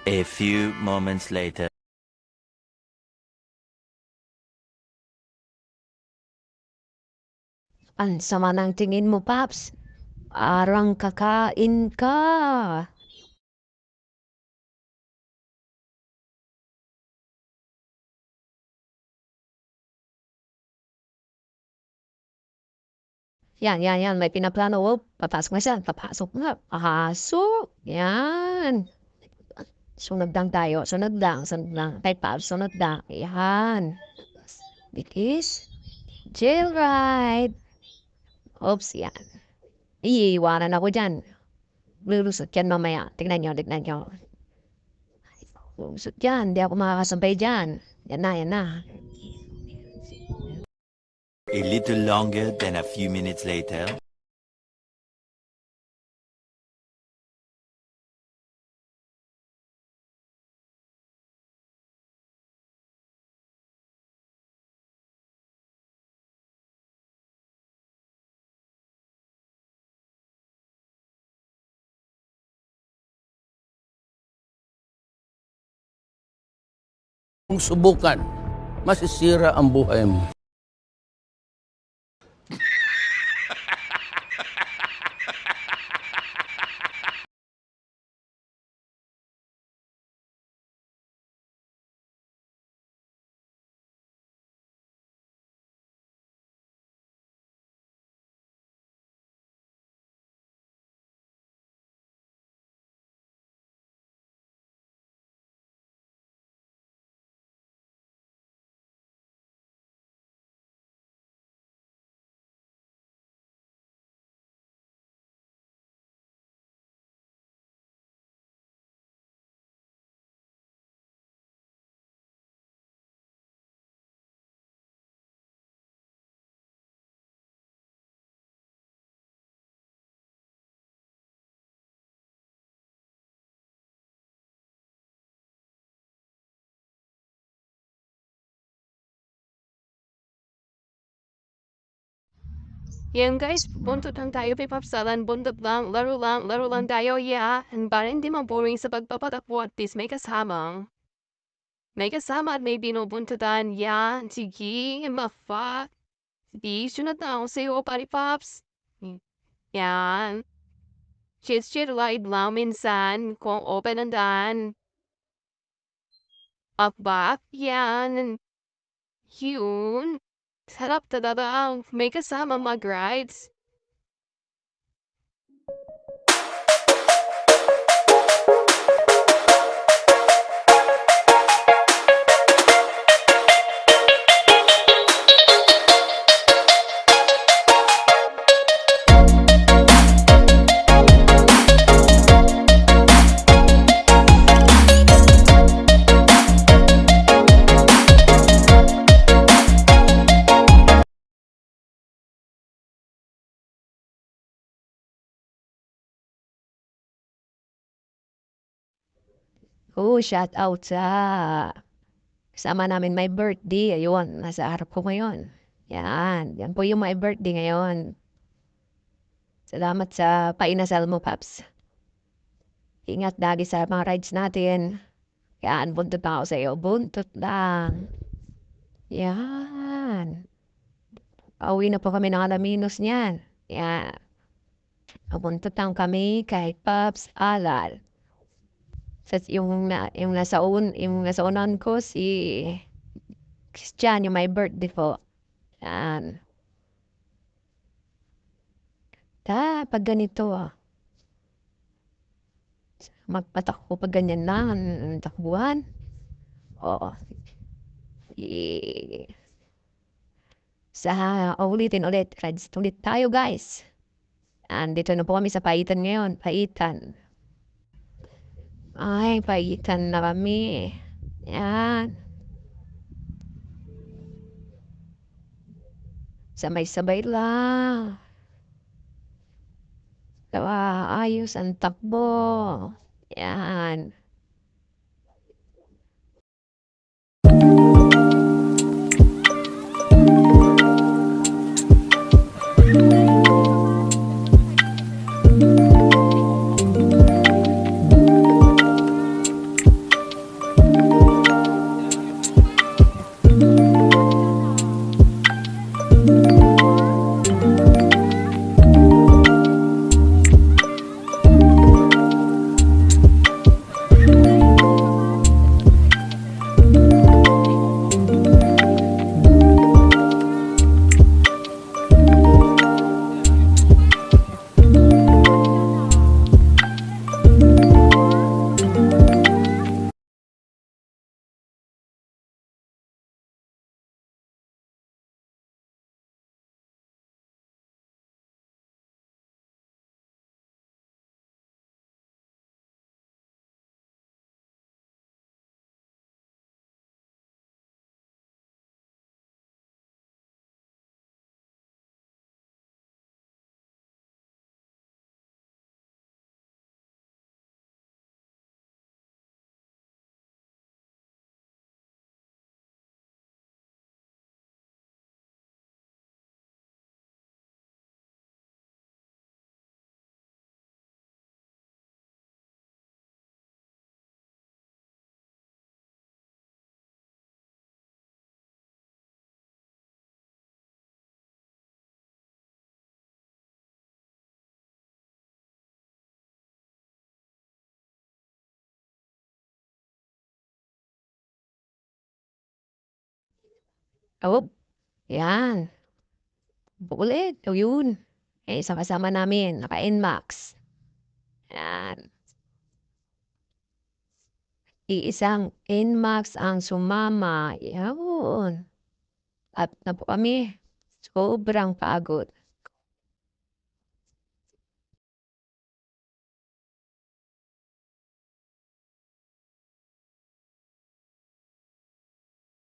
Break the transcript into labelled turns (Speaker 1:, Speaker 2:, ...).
Speaker 1: A few moments later.
Speaker 2: Ang sama ng tingin mo, Paps. Arang kakain ka. Yan. May pinaplano. Oh, papasok na siya. Papasok na. Pasok. Yan. Sunod lang tayo. Sunod lang. Kay Paps, sunod lang. Yan. Bilis. Jail ride. Oops, yan. Iiwanan ako dyan. Lulusot yan mamaya. Tignan nyo. Lulusot yan. Di ako makakasabay dyan. Yan na.
Speaker 1: A little longer than a few minutes later.
Speaker 3: Kung subukan, masisira ang buhay mo.
Speaker 4: Yan guys, buntot lang tayo, pipapsalan, buntot lang, laro lang tayo, yeah. And para hindi ma-boring sa pagpapatakbo at least may kasama at may binubuntutan, yeah. Sige, mafa. Sige, sunod na ako sa'yo, pari paps. Yan. Cheers, light lang minsan, kung open ang daan. Up back, yan. Yun. Sarap talaga, may kasama mag-rides.
Speaker 2: Oh, shout out sa kasama namin my birthday. Ayun, nasa harap ko ngayon. Yan po yung my birthday ngayon. Salamat sa painasal mo, Paps. Ingat lagi sa mga rides natin. Yan, buntot pa ako sa iyo. Buntot lang. Yan. Pauwi na po kami ng Alaminos niyan. Yan. Buntot lang kami kay Paps Alal. Sa yung nasa unan ko si Christian, yung my birthday po. Yan. Pag ganito magpatakbo pag ganyan lang ang takbuhan. Oo. Ulitin ulit. Rides ulit tayo, guys. Andito na po kami sa Paitan ngayon. Paitan. Ay, Paitan na kami. Yan. Sabay-sabay lang. Ayos ang takbo. Yan. Oh, yan. Ulit. O yun. Eh, isang kasama namin. Naka-NMAX. Yan. Iisang NMAX ang sumama. Yun. At na po kami. Sobrang pagod.